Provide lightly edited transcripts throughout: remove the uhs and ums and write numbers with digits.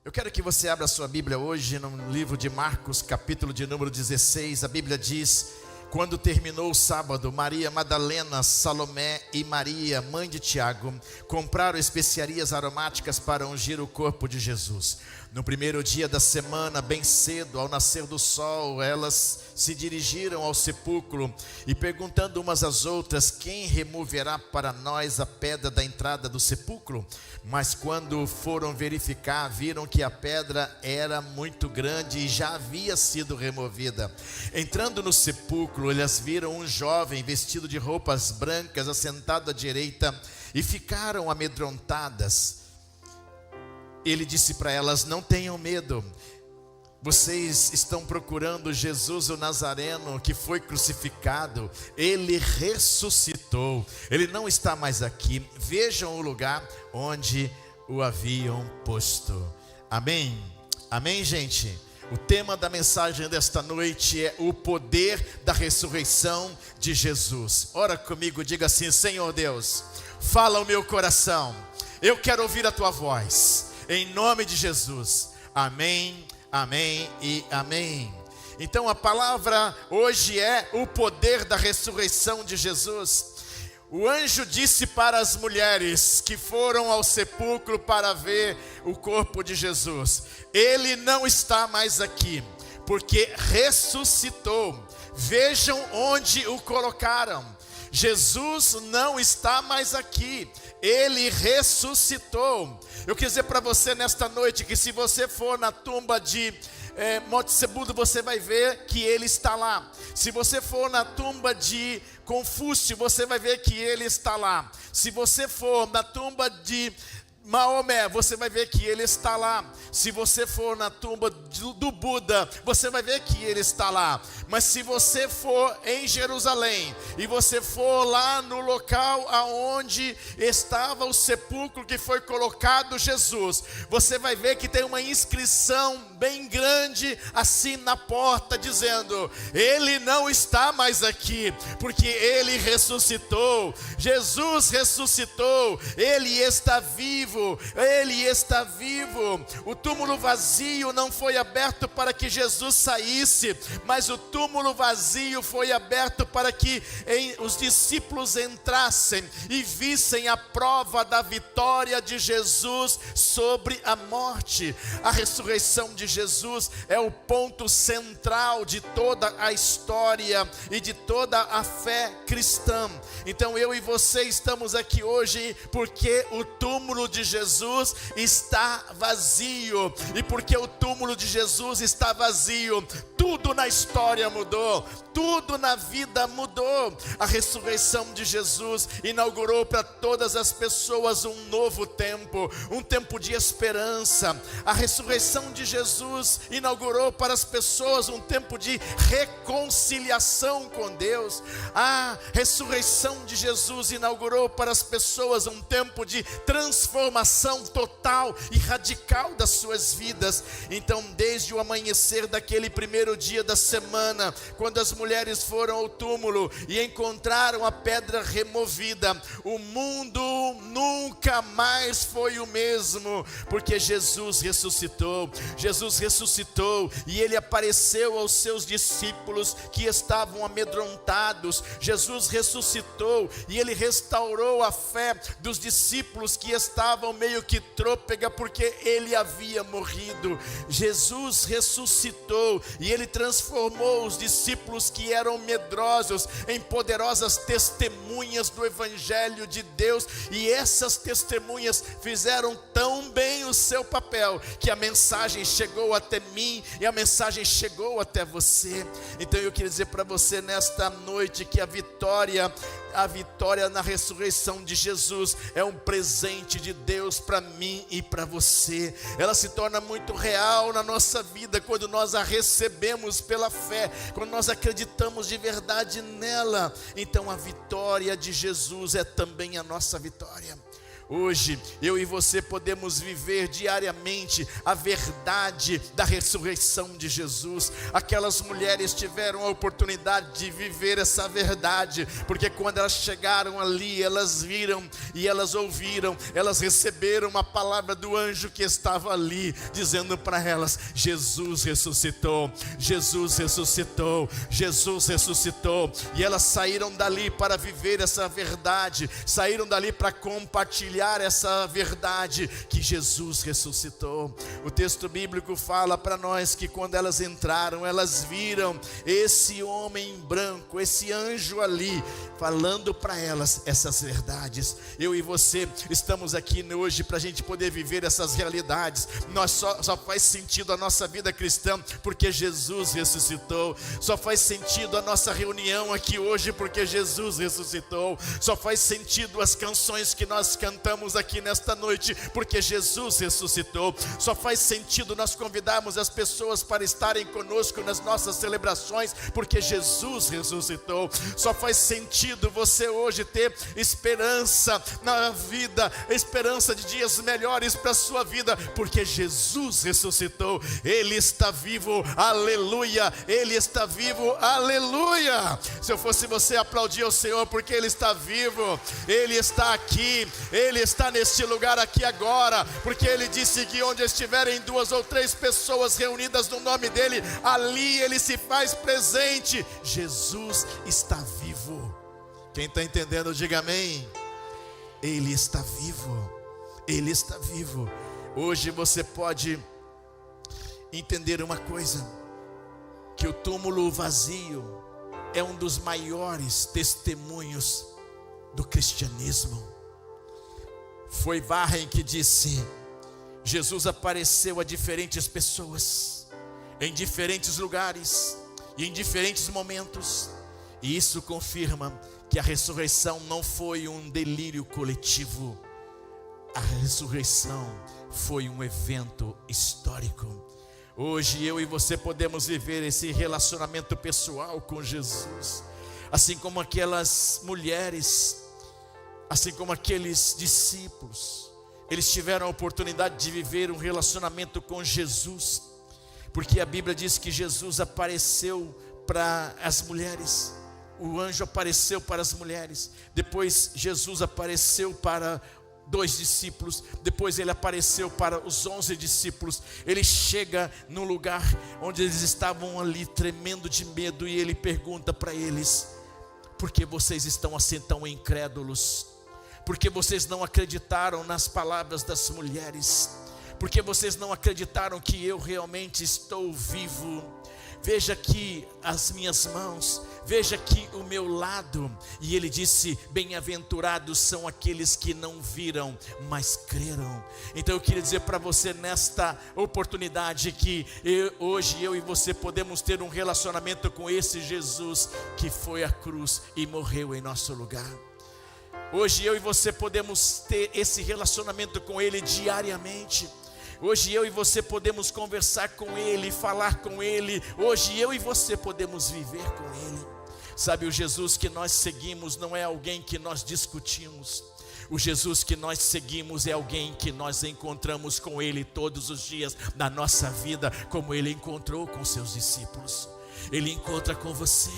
Eu quero que você abra a sua Bíblia hoje no livro de Marcos, capítulo de número 16. A Bíblia diz: quando terminou o sábado, Maria Madalena, Salomé e Maria, mãe de Tiago, compraram especiarias aromáticas para ungir o corpo de Jesus. No primeiro dia da semana, bem cedo, ao nascer do sol, elas se dirigiram ao sepulcro e, perguntando umas às outras: quem removerá para nós a pedra da entrada do sepulcro? Mas quando foram verificar, viram que a pedra era muito grande e já havia sido removida. Entrando no sepulcro, elas viram um jovem vestido de roupas brancas assentado à direita e ficaram amedrontadas. Ele disse para elas: não tenham medo, vocês estão procurando Jesus o Nazareno, que foi crucificado. Ele ressuscitou, ele não está mais aqui. Vejam o lugar onde o haviam posto. Amém? Amém, gente? O tema da mensagem desta noite é o poder da ressurreição de Jesus. Ora comigo, diga assim: Senhor Deus, fala o meu coração, eu quero ouvir a tua voz, em nome de Jesus. Amém, amém e amém. Então a palavra hoje é o poder da ressurreição de Jesus. O anjo disse para as mulheres que foram ao sepulcro para ver o corpo de Jesus: ele não está mais aqui, porque ressuscitou. Vejam onde o colocaram. Jesus não está mais aqui, ele ressuscitou. Eu quero dizer para você nesta noite que se você for na tumba de Motsebudo, você vai ver que ele está lá. Se você for na tumba de Confúcio, você vai ver que ele está lá. Se você for na tumba de Maomé, você vai ver que ele está lá. Se você for na tumba do Buda, você vai ver que ele está lá. Mas se você for em Jerusalém e você for lá no local aonde estava o sepulcro que foi colocado Jesus, você vai ver que tem uma inscrição bem grande assim na porta, dizendo: ele não está mais aqui, porque ele ressuscitou. Jesus ressuscitou, ele está vivo. Ele está vivo. O túmulo vazio não foi aberto para que Jesus saísse, mas o túmulo vazio foi aberto para que os discípulos entrassem e vissem a prova da vitória de Jesus sobre a morte. A ressurreição de Jesus é o ponto central de toda a história e de toda a fé cristã. Então eu e você estamos aqui hoje porque o túmulo de Jesus está vazio, e porque o túmulo de Jesus está vazio, tudo na história mudou, tudo na vida mudou. A ressurreição de Jesus inaugurou para todas as pessoas um novo tempo, um tempo de esperança. A ressurreição de Jesus inaugurou para as pessoas um tempo de reconciliação com Deus. A ressurreição de Jesus inaugurou para as pessoas um tempo de transformação total e radical das suas vidas. Então, desde o amanhecer daquele primeiro dia da semana, quando as mulheres foram ao túmulo e encontraram a pedra removida, o mundo nunca mais foi o mesmo, porque Jesus ressuscitou. Jesus ressuscitou e ele apareceu aos seus discípulos que estavam amedrontados. Jesus ressuscitou e ele restaurou a fé dos discípulos que estavam meio que trôpega, porque ele havia morrido. Jesus ressuscitou e ele transformou os discípulos que eram medrosos em poderosas testemunhas do Evangelho de Deus, e essas testemunhas fizeram tão bem o seu papel que a mensagem chegou até mim e a mensagem chegou até você. Então eu queria dizer para você nesta noite que a vitória na ressurreição de Jesus é um presente de Deus para mim e para você. Ela se torna muito real na nossa vida quando nós a recebemos pela fé, quando nós acreditamos de verdade nela. Então a vitória de Jesus é também a nossa vitória. Hoje, eu e você podemos viver diariamente a verdade da ressurreição de Jesus. Aquelas mulheres tiveram a oportunidade de viver essa verdade, porque quando elas chegaram ali, elas viram e elas ouviram, elas receberam uma palavra do anjo que estava ali, dizendo para elas: Jesus ressuscitou, Jesus ressuscitou, Jesus ressuscitou. E elas saíram dali para viver essa verdade, saíram dali para compartilhar essa verdade que Jesus ressuscitou. O texto bíblico fala para nós que quando elas entraram, elas viram esse homem branco, esse anjo ali, falando para elas essas verdades. Eu e você estamos aqui hoje para a gente poder viver essas realidades. Nós só faz sentido a nossa vida cristã porque Jesus ressuscitou. Só faz sentido a nossa reunião aqui hoje porque Jesus ressuscitou. Só faz sentido as canções que nós cantamos aqui nesta noite porque Jesus ressuscitou. Só faz sentido nós convidarmos as pessoas para estarem conosco nas nossas celebrações porque Jesus ressuscitou. Só faz sentido você hoje ter esperança na vida, esperança de dias melhores para a sua vida porque Jesus ressuscitou. Ele está vivo, aleluia, Ele está vivo, aleluia. Se eu fosse você, aplaudir ao Senhor porque Ele está vivo, Ele está aqui, Ele está neste lugar aqui agora, porque Ele disse que onde estiverem 2 ou 3 pessoas reunidas no nome dEle, ali Ele se faz presente. Jesus está vivo. Quem está entendendo, diga amém. Ele está vivo, Ele está vivo. Hoje você pode entender uma coisa, que o túmulo vazio é um dos maiores testemunhos do cristianismo. Foi Warren que disse: Jesus apareceu a diferentes pessoas, em diferentes lugares e em diferentes momentos, e isso confirma que a ressurreição não foi um delírio coletivo. A ressurreição foi um evento histórico. Hoje eu e você podemos viver esse relacionamento pessoal com Jesus, assim como aquelas mulheres, assim como aqueles discípulos. Eles tiveram a oportunidade de viver um relacionamento com Jesus, porque a Bíblia diz que Jesus apareceu para as mulheres. O anjo apareceu para as mulheres, depois Jesus apareceu para 2 discípulos, depois ele apareceu para os 11 discípulos. Ele chega num lugar onde eles estavam ali tremendo de medo, e ele pergunta para eles: por que vocês estão assim tão incrédulos? Por que vocês não acreditaram nas palavras das mulheres? Por que vocês não acreditaram que eu realmente estou vivo? Veja aqui as minhas mãos, veja aqui o meu lado. E ele disse: bem-aventurados são aqueles que não viram, mas creram. Então eu queria dizer para você nesta oportunidade que hoje eu e você podemos ter um relacionamento com esse Jesus que foi à cruz e morreu em nosso lugar. Hoje eu e você podemos ter esse relacionamento com Ele diariamente. Hoje eu e você podemos conversar com Ele, falar com Ele. Hoje eu e você podemos viver com Ele. Sabe, o Jesus que nós seguimos não é alguém que nós discutimos. O Jesus que nós seguimos é alguém que nós encontramos com Ele todos os dias da nossa vida, como Ele encontrou com seus discípulos. Ele encontra com você,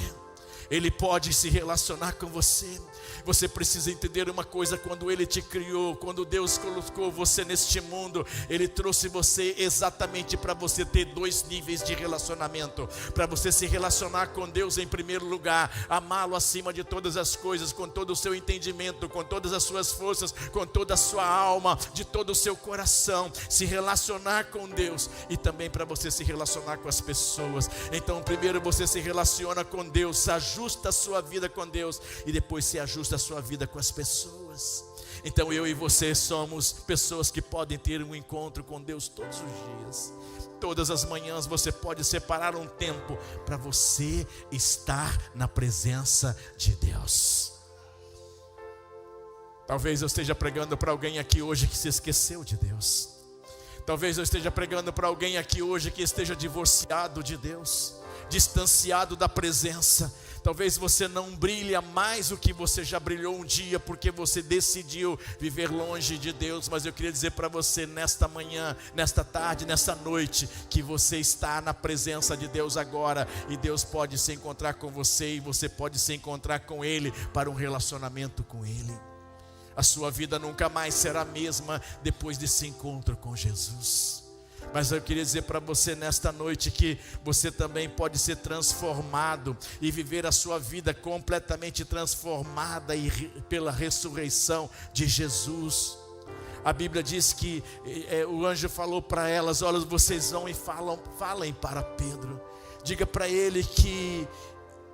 Ele pode se relacionar com você. Você precisa entender uma coisa: quando Ele te criou, quando Deus colocou você neste mundo, Ele trouxe você exatamente para você ter 2 níveis de relacionamento. Para você se relacionar com Deus em primeiro lugar, amá-lo acima de todas as coisas, com todo o seu entendimento, com todas as suas forças, com toda a sua alma, de todo o seu coração, se relacionar com Deus, e também para você se relacionar com as pessoas. Então primeiro você se relaciona com Deus, ajusta a sua vida com Deus, e depois se ajusta a sua vida com as pessoas. Então eu e você somos pessoas que podem ter um encontro com Deus todos os dias. Todas as manhãs você pode separar um tempo para você estar na presença de Deus. Talvez eu esteja pregando para alguém aqui hoje que se esqueceu de Deus. Talvez eu esteja pregando para alguém aqui hoje que esteja divorciado de Deus. distanciado da presença. Talvez você não brilhe mais o que você já brilhou um dia, porque você decidiu viver longe de Deus. Mas eu queria dizer para você nesta manhã, nesta tarde, nesta noite, que você está na presença de Deus agora, e Deus pode se encontrar com você, e você pode se encontrar com Ele para um relacionamento com Ele. A sua vida nunca mais será a mesma depois desse encontro com Jesus. Mas eu queria dizer para você nesta noite que você também pode ser transformado e viver a sua vida completamente transformada pela ressurreição de Jesus. A Bíblia diz que o anjo falou para elas: olha, vocês vão e falem para Pedro, diga para ele que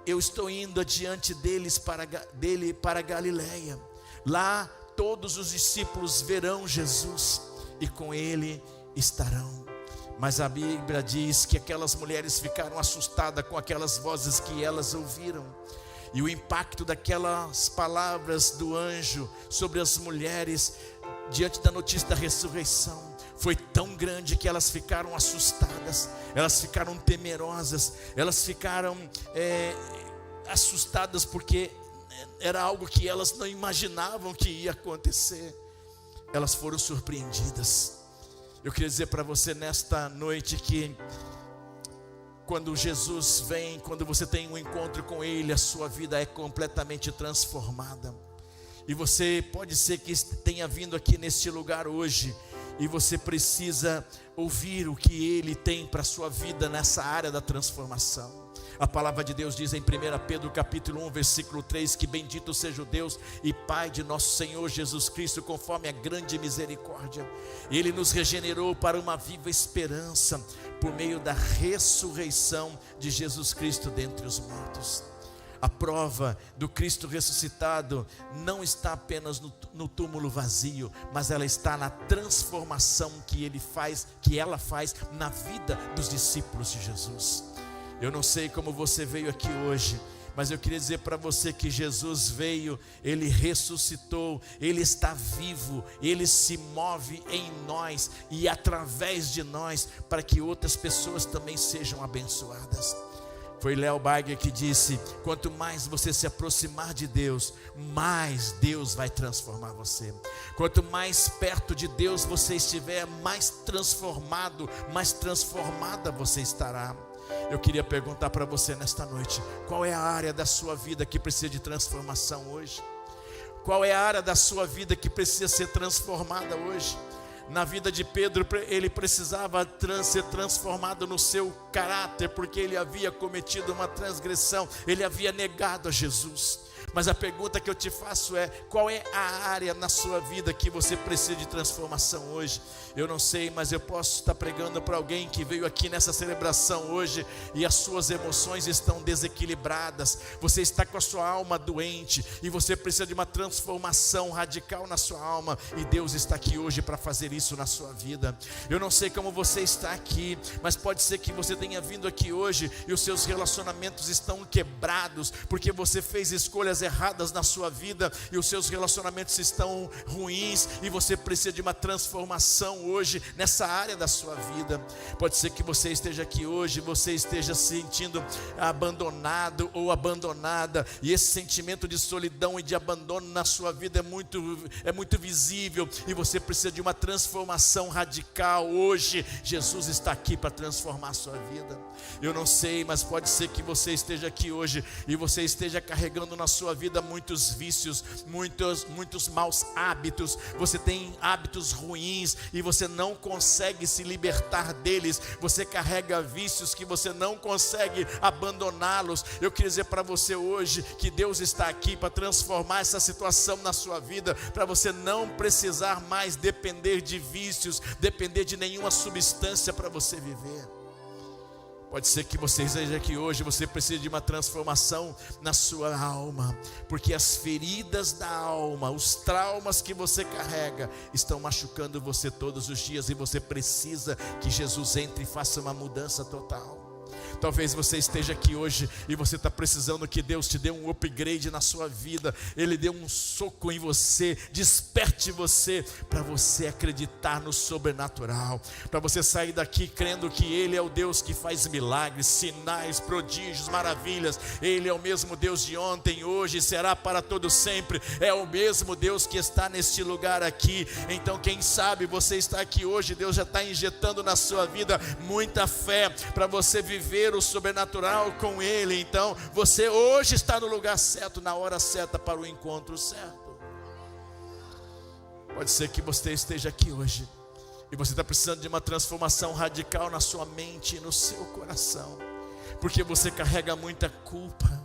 eu estou indo adiante dele para Galileia. Lá todos os discípulos verão Jesus e com ele estarão. Mas a Bíblia diz que aquelas mulheres ficaram assustadas com aquelas vozes que elas ouviram. E o impacto daquelas palavras do anjo sobre as mulheres, diante da notícia da ressurreição, foi tão grande que elas ficaram assustadas, elas ficaram temerosas, elas ficaram assustadas, porque era algo que elas não imaginavam que ia acontecer. Elas foram surpreendidas. Eu queria dizer para você nesta noite que quando Jesus vem, quando você tem um encontro com Ele, a sua vida é completamente transformada. E você pode ser que tenha vindo aqui neste lugar hoje, e você precisa ouvir o que Ele tem para a sua vida nessa área da transformação. A palavra de Deus diz em 1 Pedro capítulo 1, versículo 3, que bendito seja o Deus e Pai de nosso Senhor Jesus Cristo, conforme a grande misericórdia. Ele nos regenerou para uma viva esperança, por meio da ressurreição de Jesus Cristo dentre os mortos. A prova do Cristo ressuscitado não está apenas no túmulo vazio, mas ela está na transformação que ela faz na vida dos discípulos de Jesus. Eu não sei como você veio aqui hoje, mas eu queria dizer para você que Jesus veio, Ele ressuscitou, Ele está vivo, Ele se move em nós e através de nós, para que outras pessoas também sejam abençoadas. Foi Léo Bagger que disse: quanto mais você se aproximar de Deus, mais Deus vai transformar você. Quanto mais perto de Deus você estiver, mais transformado, mais transformada você estará. Eu queria perguntar para você nesta noite: qual é a área da sua vida que precisa de transformação hoje? Qual é a área da sua vida que precisa ser transformada hoje? Na vida de Pedro, ele precisava ser transformado no seu caráter, porque ele havia cometido uma transgressão, ele havia negado a Jesus. Mas a pergunta que eu te faço é: qual é a área na sua vida que você precisa de transformação hoje? Eu não sei, mas eu posso estar pregando para alguém que veio aqui nessa celebração hoje e as suas emoções estão desequilibradas, você está com a sua alma doente e você precisa de uma transformação radical na sua alma, e Deus está aqui hoje para fazer isso na sua vida. Eu não sei como você está aqui, mas pode ser que você tenha vindo aqui hoje e os seus relacionamentos estão quebrados, porque você fez escolhas erradas na sua vida e os seus relacionamentos estão ruins, e você precisa de uma transformação hoje nessa área da sua vida. Pode ser que você esteja aqui hoje, você esteja se sentindo abandonado ou abandonada, e esse sentimento de solidão e de abandono na sua vida é muito visível, e você precisa de uma transformação radical hoje. Jesus está aqui para transformar a sua vida. Eu não sei, mas pode ser que você esteja aqui hoje e você esteja carregando na sua vida muitos vícios, muitos maus hábitos. Você tem hábitos ruins e você não consegue se libertar deles. Você carrega vícios que você não consegue abandoná-los. Eu queria dizer para você hoje que Deus está aqui para transformar essa situação na sua vida, para você não precisar mais depender de vícios, depender de nenhuma substância para você viver. Pode ser que você esteja aqui hoje, você precisa de uma transformação na sua alma, porque as feridas da alma, os traumas que você carrega, estão machucando você todos os dias, e você precisa que Jesus entre e faça uma mudança total. Talvez você esteja aqui hoje e você está precisando que Deus te dê um upgrade na sua vida. Ele dê um soco em você, desperte você, para você acreditar no sobrenatural, para você sair daqui crendo que Ele é o Deus que faz milagres, sinais, prodígios, maravilhas. Ele é o mesmo Deus de ontem, hoje e será para todo sempre. É o mesmo Deus que está neste lugar aqui. Então quem sabe você está aqui hoje, Deus já está injetando na sua vida muita fé para você viver o sobrenatural com Ele. Então você hoje está no lugar certo, na hora certa, para o encontro certo. Pode ser que você esteja aqui hoje e você está precisando de uma transformação radical na sua mente e no seu coração, porque você carrega muita culpa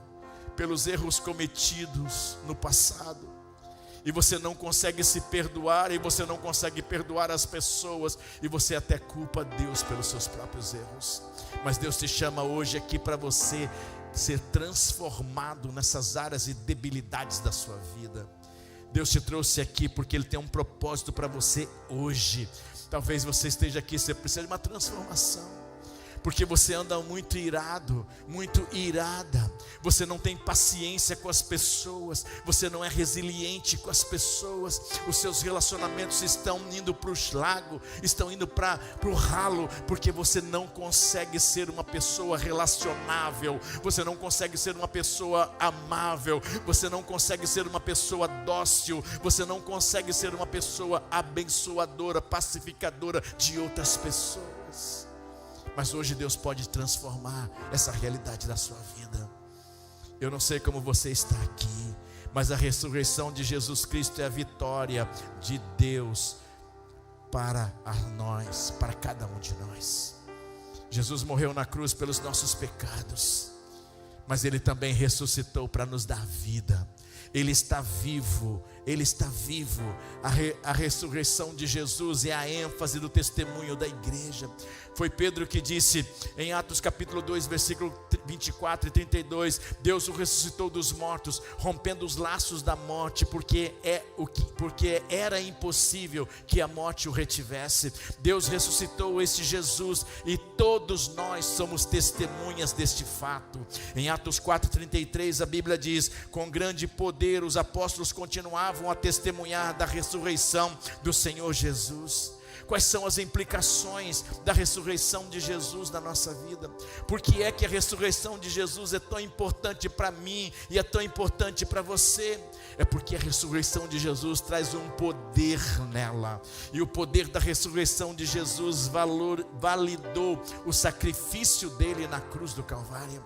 pelos erros cometidos no passado, e você não consegue se perdoar, e você não consegue perdoar as pessoas, e você até culpa Deus pelos seus próprios erros. Mas Deus te chama hoje aqui para você ser transformado nessas áreas e debilidades da sua vida. Deus te trouxe aqui porque Ele tem um propósito para você hoje. Talvez você esteja aqui, você precisa de uma transformação, porque você anda muito irado, muito irada. Você não tem paciência com as pessoas, você não é resiliente com as pessoas. Os seus relacionamentos estão indo para o lago, estão indo para o ralo, porque você não consegue ser uma pessoa relacionável, você não consegue ser uma pessoa amável, você não consegue ser uma pessoa dócil, você não consegue ser uma pessoa abençoadora, pacificadora de outras pessoas. Mas hoje Deus pode transformar essa realidade da sua vida. Eu não sei como você está aqui, mas a ressurreição de Jesus Cristo é a vitória de Deus para nós, para cada um de nós. Jesus morreu na cruz pelos nossos pecados, mas Ele também ressuscitou para nos dar vida. Ele está vivo, Ele está vivo. A ressurreição de Jesus é a ênfase do testemunho da igreja. Foi Pedro que disse em Atos capítulo 2, versículo 24 e 32, Deus o ressuscitou dos mortos, rompendo os laços da morte, porque era impossível que a morte o retivesse. Deus ressuscitou esse Jesus e todos nós somos testemunhas deste fato. Em Atos 4:33 a Bíblia diz: com grande poder os apóstolos continuavam a testemunhar da ressurreição do Senhor Jesus. Quais são as implicações da ressurreição de Jesus na nossa vida? Por que é que a ressurreição de Jesus é tão importante para mim e é tão importante para você? É porque a ressurreição de Jesus traz um poder nela, e o poder da ressurreição de Jesus validou o sacrifício dele na cruz do Calvário.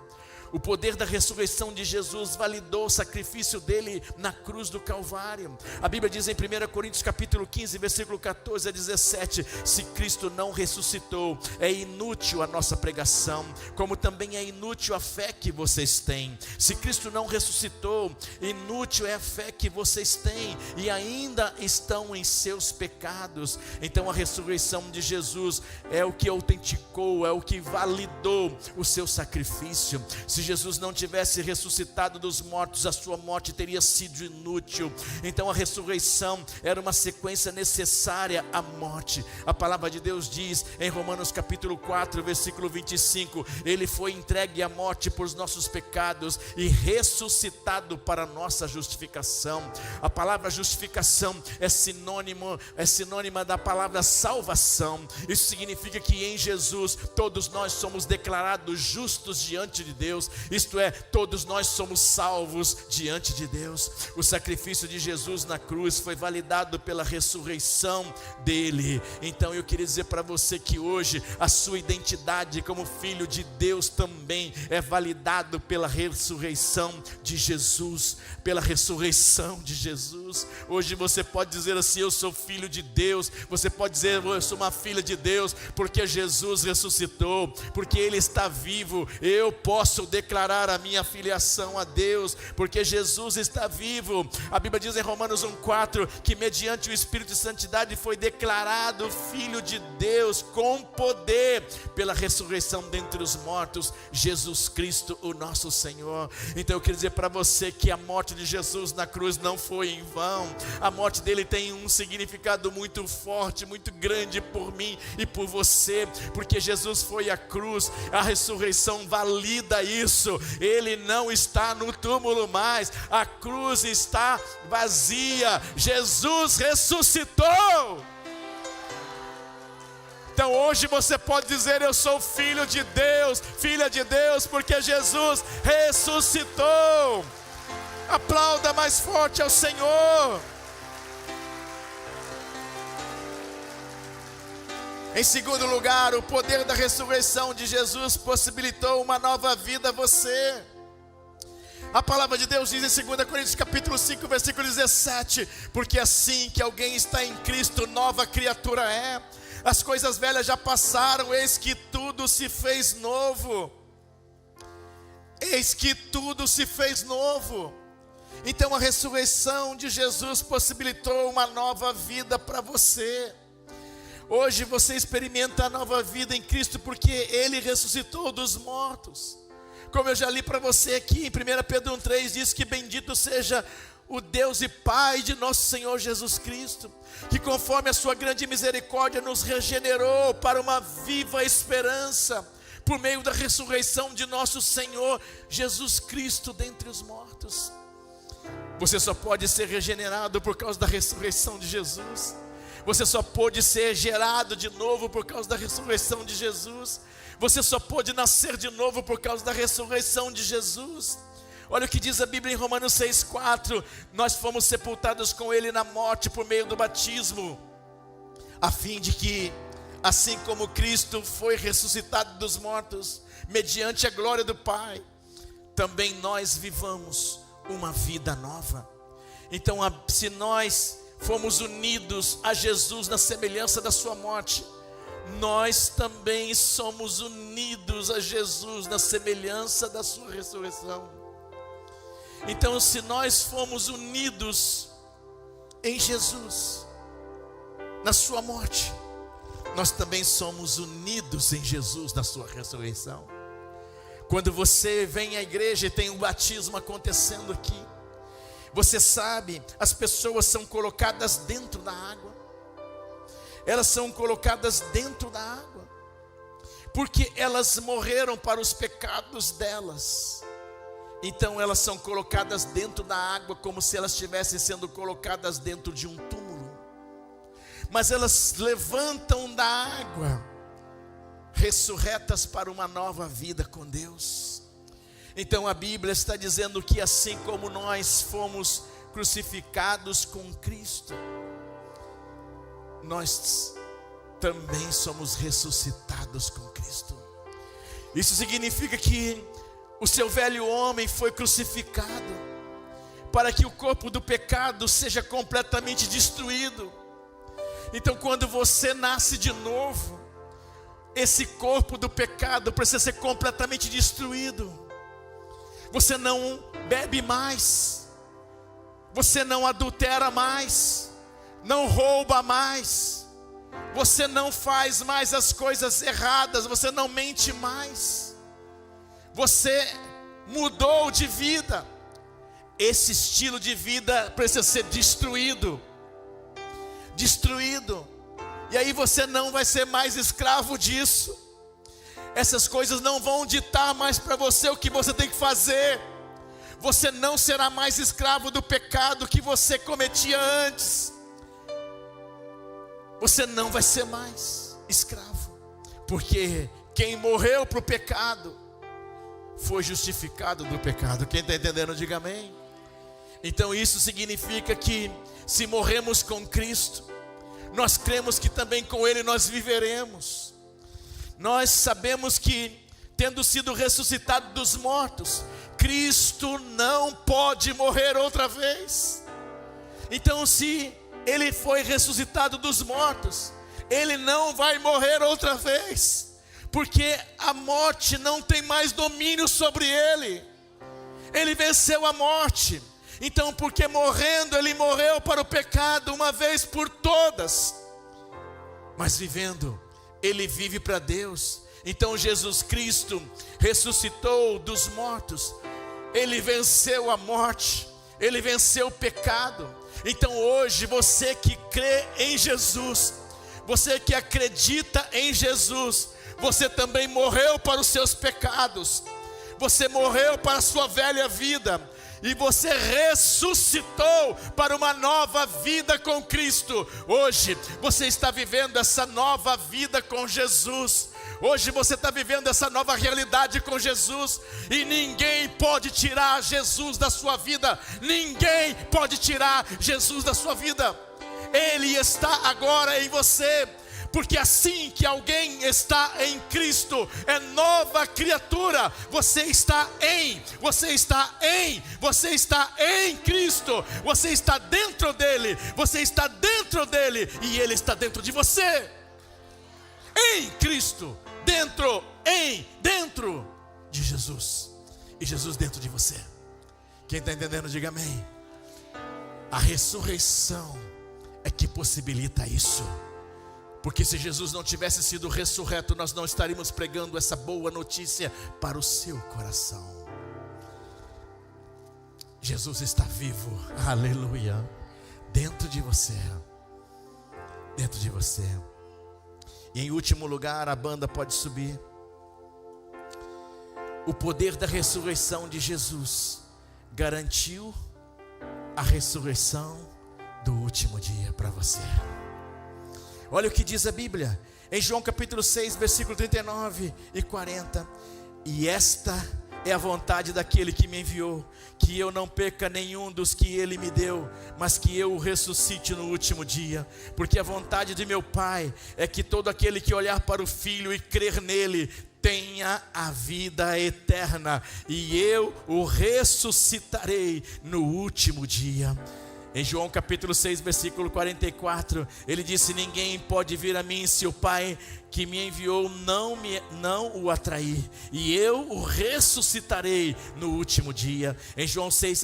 O poder da ressurreição de Jesus validou o sacrifício dele na cruz do Calvário. A Bíblia diz em 1 Coríntios capítulo 15, versículo 14 a 17: se Cristo não ressuscitou, é inútil a nossa pregação, como também é inútil a fé que vocês têm. Se Cristo não ressuscitou, inútil é a fé que vocês têm, e ainda estão em seus pecados. Então a ressurreição de Jesus é o que autenticou, é o que validou o seu sacrifício. Se Jesus não tivesse ressuscitado dos mortos, a sua morte teria sido inútil. Então a ressurreição era uma sequência necessária à morte. A palavra de Deus diz em Romanos capítulo 4, versículo 25: Ele foi entregue à morte por nossos pecados e ressuscitado para nossa justificação. A palavra justificação é sinônima da palavra salvação. Isso significa que em Jesus todos nós somos declarados justos diante de Deus. Isto é, todos nós somos salvos diante de Deus. O sacrifício de Jesus na cruz foi validado pela ressurreição dele. Então eu queria dizer para você que hoje a sua identidade como filho de Deus também é validado pela ressurreição de Jesus. Pela ressurreição de Jesus. Hoje você pode dizer assim: eu sou filho de Deus. Você pode dizer: eu sou uma filha de Deus, porque Jesus ressuscitou, porque Ele está vivo. Eu posso declarar declarar a minha filiação a Deus, porque Jesus está vivo. A Bíblia diz em Romanos 1,4 que mediante o Espírito de Santidade foi declarado Filho de Deus com poder pela ressurreição dentre os mortos, Jesus Cristo, o nosso Senhor. Então eu quero dizer para você que a morte de Jesus na cruz não foi em vão. A morte dele tem um significado muito forte, muito grande por mim e por você, porque Jesus foi à cruz, a ressurreição valida isso. Ele não está no túmulo mais, a cruz está vazia, Jesus ressuscitou. Então hoje você pode dizer: eu sou filho de Deus, filha de Deus, porque Jesus ressuscitou. Aplauda mais forte ao Senhor. Em segundo lugar, o poder da ressurreição de Jesus possibilitou uma nova vida a você. A palavra de Deus diz em 2 Coríntios capítulo 5, versículo 17: porque assim que alguém está em Cristo, nova criatura é. As coisas velhas já passaram, eis que tudo se fez novo. Eis que tudo se fez novo. Então a ressurreição de Jesus possibilitou uma nova vida para você. Hoje você experimenta a nova vida em Cristo porque Ele ressuscitou dos mortos. Como eu já li para você aqui em 1 Pedro 1,3, diz que bendito seja o Deus e Pai de nosso Senhor Jesus Cristo, que conforme a sua grande misericórdia nos regenerou para uma viva esperança, por meio da ressurreição de nosso Senhor Jesus Cristo dentre os mortos. Você só pode ser regenerado por causa da ressurreição de Jesus. Você só pôde ser gerado de novo por causa da ressurreição de Jesus. Você só pôde nascer de novo por causa da ressurreição de Jesus. Olha o que diz a Bíblia em Romanos 6,4: nós fomos sepultados com Ele na morte por meio do batismo, a fim de que, assim como Cristo foi ressuscitado dos mortos, mediante a glória do Pai, também nós vivamos uma vida nova. Então, se nós fomos unidos a Jesus na semelhança da sua morte, nós também somos unidos a Jesus na semelhança da sua ressurreição. Então, se nós fomos unidos em Jesus na sua morte, nós também somos unidos em Jesus na sua ressurreição. Quando você vem à igreja e tem um batismo acontecendo aqui, você sabe, as pessoas são colocadas dentro da água. Elas são colocadas dentro da água, porque elas morreram para os pecados delas. Então elas são colocadas dentro da água, como se elas estivessem sendo colocadas dentro de um túmulo. Mas elas levantam da água, ressurretas para uma nova vida com Deus. Então a Bíblia está dizendo que assim como nós fomos crucificados com Cristo, nós também somos ressuscitados com Cristo. Isso significa que o seu velho homem foi crucificado para que o corpo do pecado seja completamente destruído. Então quando você nasce de novo, esse corpo do pecado precisa ser completamente destruído. Você não bebe mais, você não adultera mais, não rouba mais, você não faz mais as coisas erradas, você não mente mais, você mudou de vida. Esse estilo de vida precisa ser destruído, e aí você não vai ser mais escravo disso. Essas coisas não vão ditar mais para você o que você tem que fazer. Você não será mais escravo do pecado que você cometia antes. Você não vai ser mais escravo, porque quem morreu para o pecado foi justificado do pecado. Quem está entendendo, diga amém. Então isso significa que se morremos com Cristo, nós cremos que também com Ele nós viveremos. Nós sabemos que, tendo sido ressuscitado dos mortos, Cristo não pode morrer outra vez. Então, se Ele foi ressuscitado dos mortos, Ele não vai morrer outra vez, porque a morte não tem mais domínio sobre ele. Ele venceu a morte. Então, porque morrendo, ele morreu para o pecado uma vez por todas, mas vivendo, ele vive para Deus. Então Jesus Cristo ressuscitou dos mortos, ele venceu a morte, ele venceu o pecado. Então hoje, você que crê em Jesus, você que acredita em Jesus, você também morreu para os seus pecados, você morreu para a sua velha vida, e você ressuscitou para uma nova vida com Cristo. Hoje você está vivendo essa nova vida com Jesus. Hoje você está vivendo essa nova realidade com Jesus, e ninguém pode tirar Jesus da sua vida. Ninguém pode tirar Jesus da sua vida. Ele está agora em você. Porque assim que alguém está em Cristo, é nova criatura. Você está em Cristo. Você está dentro dele, e ele está dentro de você. Em Cristo, dentro de Jesus, e Jesus dentro de você. Quem está entendendo, diga amém. A ressurreição é que possibilita isso. Porque se Jesus não tivesse sido ressurreto, nós não estaríamos pregando essa boa notícia para o seu coração. Jesus está vivo, aleluia, dentro de você. E em último lugar, a banda pode subir. O poder da ressurreição de Jesus garantiu a ressurreição do último dia para você. Olha o que diz a Bíblia, em João capítulo 6, versículo 39 e 40. E esta é a vontade daquele que me enviou, que eu não perca nenhum dos que ele me deu, mas que eu o ressuscite no último dia. Porque a vontade de meu Pai é que todo aquele que olhar para o Filho e crer nele, tenha a vida eterna, e eu o ressuscitarei no último dia. Em João capítulo 6, versículo 44, ele disse: ninguém pode vir a mim se o Pai que me enviou não o atrair, e eu o ressuscitarei no último dia. Em João 6,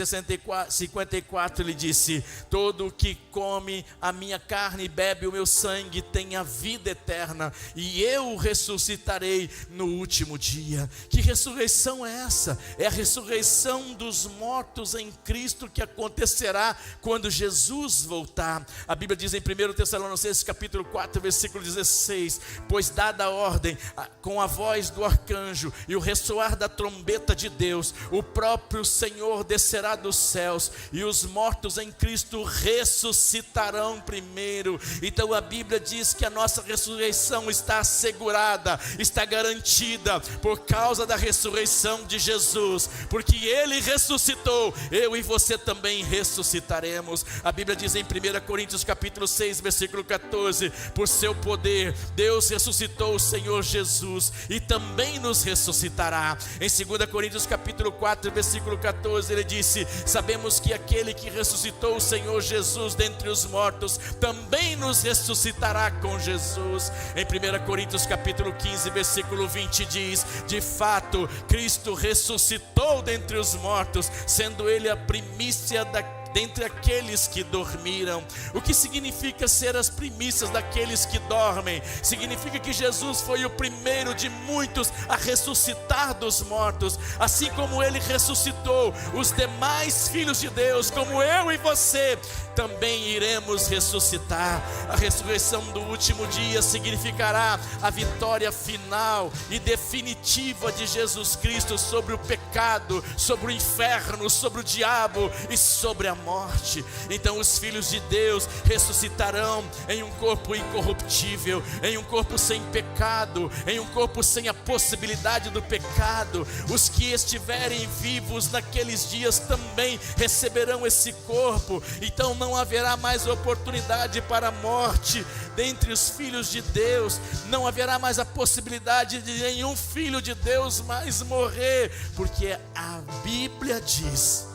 54, ele disse: todo o que come a minha carne e bebe o meu sangue tem a vida eterna, e eu o ressuscitarei no último dia. Que ressurreição é essa? É a ressurreição dos mortos em Cristo, que acontecerá quando Jesus voltar. A Bíblia diz em 1 Tessalonicenses capítulo 4, versículo 16: pois dada a ordem com a voz do arcanjo e o ressoar da trombeta de Deus, o próprio Senhor descerá dos céus, e os mortos em Cristo ressuscitarão primeiro. Então a Bíblia diz que a nossa ressurreição está assegurada, está garantida por causa da ressurreição de Jesus. Porque ele ressuscitou, eu e você também ressuscitaremos. A Bíblia diz em 1 Coríntios capítulo 6, versículo 14: por seu poder Deus ressuscitou o Senhor Jesus, e também nos ressuscitará. Em 2 Coríntios capítulo 4, versículo 14, ele disse: sabemos que aquele que ressuscitou o Senhor Jesus dentre os mortos, também nos ressuscitará com Jesus. Em 1 Coríntios capítulo 15, versículo 20 diz: de fato, Cristo ressuscitou dentre os mortos, sendo ele a primícia dentre aqueles que dormiram. O que significa ser as primícias daqueles que dormem? Significa que Jesus foi o primeiro de muitos a ressuscitar dos mortos. Assim como ele ressuscitou, os demais filhos de Deus, como eu e você, também iremos ressuscitar. A ressurreição do último dia significará a vitória final e definitiva de Jesus Cristo sobre o pecado, sobre o inferno, sobre o diabo e sobre a morte. Então os filhos de Deus ressuscitarão em um corpo incorruptível, em um corpo sem pecado, em um corpo sem a possibilidade do pecado. Os que estiverem vivos naqueles dias também receberão esse corpo. Então não haverá mais oportunidade para a morte dentre os filhos de Deus. Não haverá mais a possibilidade de nenhum filho de Deus mais morrer, porque a Bíblia diz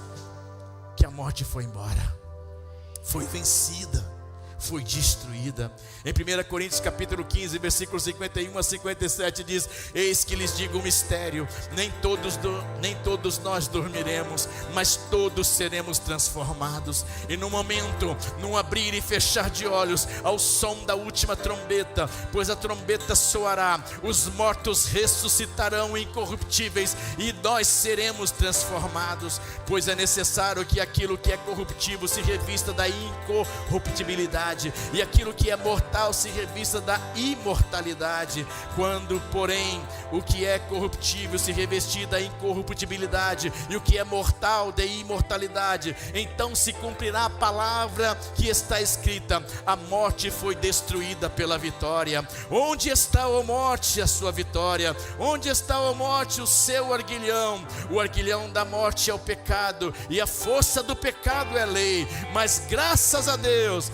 que a morte foi embora, foi vencida, foi destruída. Em 1 Coríntios capítulo 15, versículos 51 a 57 diz: eis que lhes digo um mistério, nem todos nós dormiremos, mas todos seremos transformados, e no momento, num abrir e fechar de olhos, ao som da última trombeta, pois a trombeta soará, os mortos ressuscitarão incorruptíveis, e nós seremos transformados, pois é necessário que aquilo que é corruptível se revista da incorruptibilidade, e aquilo que é mortal se revista da imortalidade. Quando, porém, o que é corruptível se revestir da incorruptibilidade, e o que é mortal da imortalidade, então se cumprirá a palavra que está escrita: a morte foi destruída pela vitória. Onde está, ó morte, a sua vitória? Onde está, ó morte, o seu arguilhão? O arguilhão da morte é o pecado, e a força do pecado é a lei. Mas graças a Deus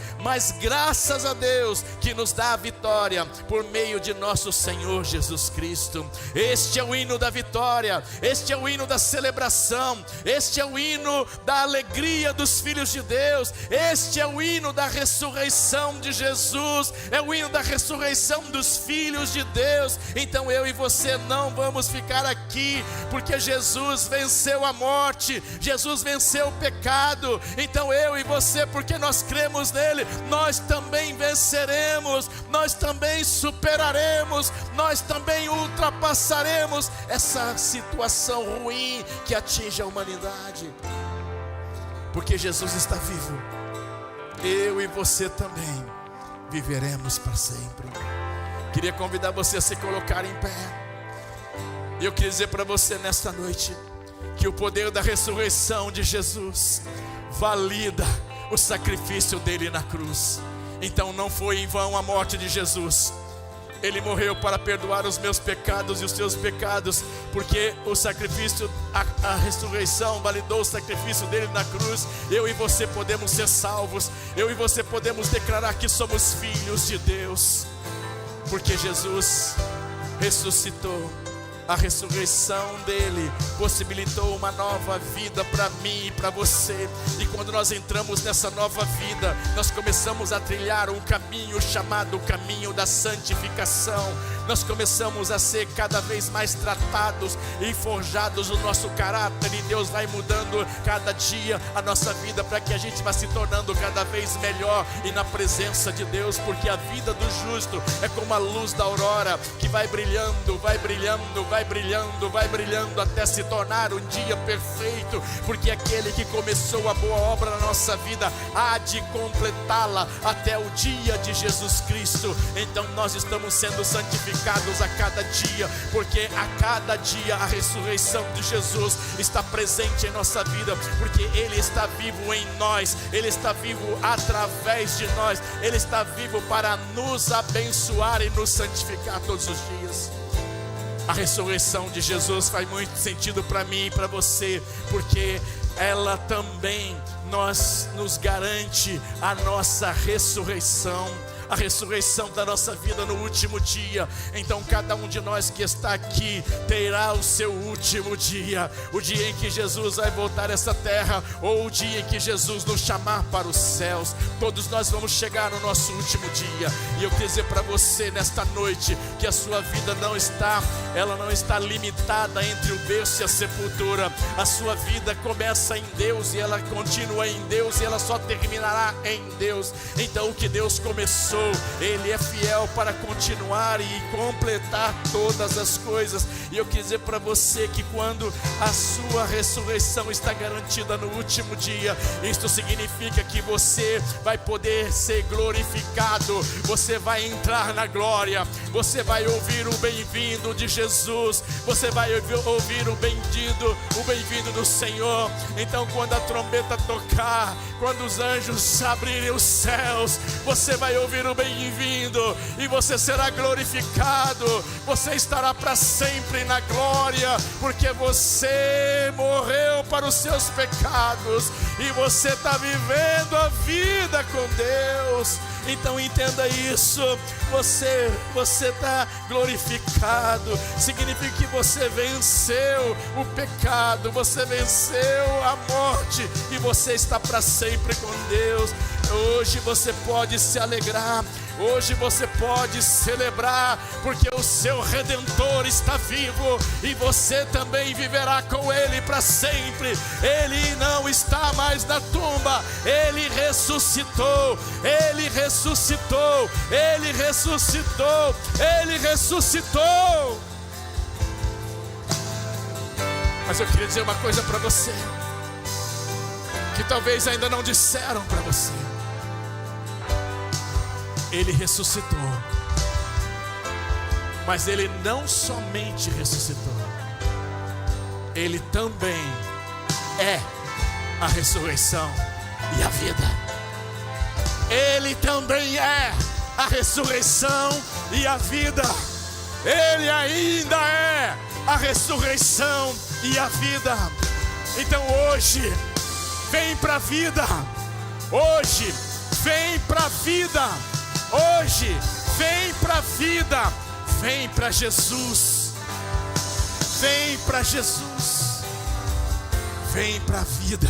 que nos dá a vitória por meio de nosso Senhor Jesus Cristo. Este é o hino da vitória, este é o hino da celebração, este é o hino da alegria dos filhos de Deus, este é o hino da ressurreição de Jesus, é o hino da ressurreição dos filhos de Deus. Então eu e você não vamos ficar aqui, porque Jesus venceu a morte, Jesus venceu o pecado. Então eu e você, porque nós cremos nele, nós também venceremos, nós também superaremos, nós também ultrapassaremos essa situação ruim que atinge a humanidade, porque Jesus está vivo. Eu e você também viveremos para sempre. Queria convidar você a se colocar em pé. E eu queria dizer para você nesta noite que o poder da ressurreição de Jesus valida o sacrifício dele na cruz. Então não foi em vão a morte de Jesus. Ele morreu para perdoar os meus pecados e os seus pecados, porque o sacrifício, a ressurreição validou o sacrifício dele na cruz. Eu e você podemos ser salvos, eu e você podemos declarar que somos filhos de Deus, porque Jesus ressuscitou. A ressurreição dele possibilitou uma nova vida para mim e para você. E quando nós entramos nessa nova vida, nós começamos a trilhar um caminho chamado o caminho da santificação. Nós começamos a ser cada vez mais tratados e forjados no nosso caráter, e Deus vai mudando cada dia a nossa vida, para que a gente vá se tornando cada vez melhor e na presença de Deus. Porque a vida do justo é como a luz da aurora, que vai brilhando, vai brilhando, vai brilhando, vai brilhando, até se tornar um dia perfeito. Porque aquele que começou a boa obra na nossa vida há de completá-la até o dia de Jesus Cristo. Então nós estamos sendo santificados a cada dia, porque a cada dia a ressurreição de Jesus está presente em nossa vida, porque Ele está vivo em nós, Ele está vivo através de nós, Ele está vivo para nos abençoar e nos santificar todos os dias. A ressurreição de Jesus faz muito sentido para mim e para você, porque ela também nos garante a nossa ressurreição, a ressurreição da nossa vida no último dia. Então cada um de nós que está aqui terá o seu último dia, o dia em que Jesus vai voltar a essa terra, ou o dia em que Jesus nos chamar para os céus. Todos nós vamos chegar no nosso último dia. E eu quero dizer para você nesta noite que a sua vida não está limitada entre o berço e a sepultura. A sua vida começa em Deus e ela continua em Deus, e ela só terminará em Deus. Então o que Deus começou, Ele é fiel para continuar e completar todas as coisas. E eu quis dizer para você que quando a sua ressurreição está garantida no último dia, isto significa que você vai poder ser glorificado, você vai entrar na glória, você vai ouvir o bem-vindo de Jesus, você vai ouvir o bem-vindo do Senhor. Então quando a trombeta tocar, quando os anjos abrirem os céus, você vai ouvir o bem-vindo e você será glorificado. Você estará para sempre na glória, porque você morreu para os seus pecados e você está vivendo a vida com Deus. Então entenda isso, você está glorificado, significa que você venceu o pecado, você venceu a morte e você está para sempre com Deus. Hoje você pode se alegrar, hoje você pode celebrar, porque o seu Redentor está vivo e você também viverá com Ele para sempre. Ele não está mais na tumba, Ele ressuscitou, Ele ressuscitou, Ele ressuscitou, Ele ressuscitou. Mas eu queria dizer uma coisa para você, que talvez ainda não disseram para você. Ele ressuscitou, mas Ele não somente ressuscitou, Ele também é a ressurreição e a vida. Ele também é a ressurreição e a vida. Ele ainda é a ressurreição e a vida. Então hoje, vem para a vida. Hoje, vem para a vida. Hoje, vem para a vida. Vem para Jesus. Vem para Jesus. Vem para a vida.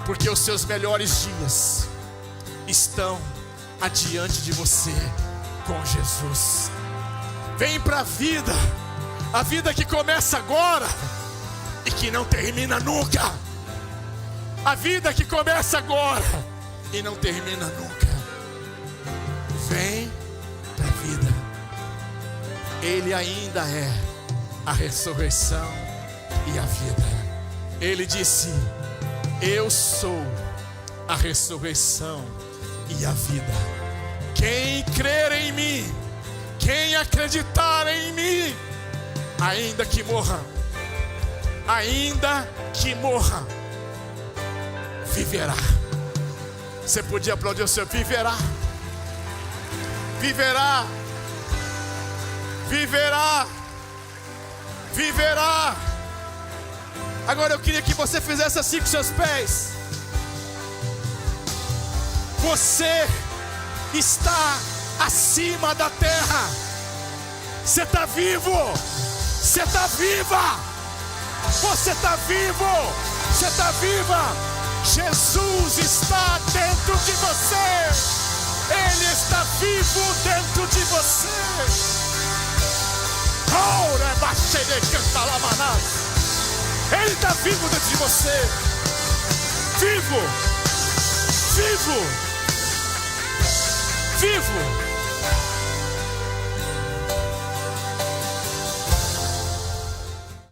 Porque os seus melhores dias estão adiante de você com Jesus. Vem para a vida. A vida que começa agora e que não termina nunca. A vida que começa agora e não termina nunca. Vem para a vida. Ele ainda é a ressurreição e a vida. Ele disse: eu sou a ressurreição e a vida. Quem crer em mim, quem acreditar em mim, ainda que morra, viverá. Você podia aplaudir o Senhor? Viverá. Viverá. Viverá. Viverá. Agora eu queria que você fizesse assim com seus pés. Você está acima da terra. Você está vivo. Você está viva. Você está vivo. Você está viva. Jesus está dentro de você. Ele está vivo dentro de você. Ele está vivo dentro de você. Vivo. Vivo. Vivo.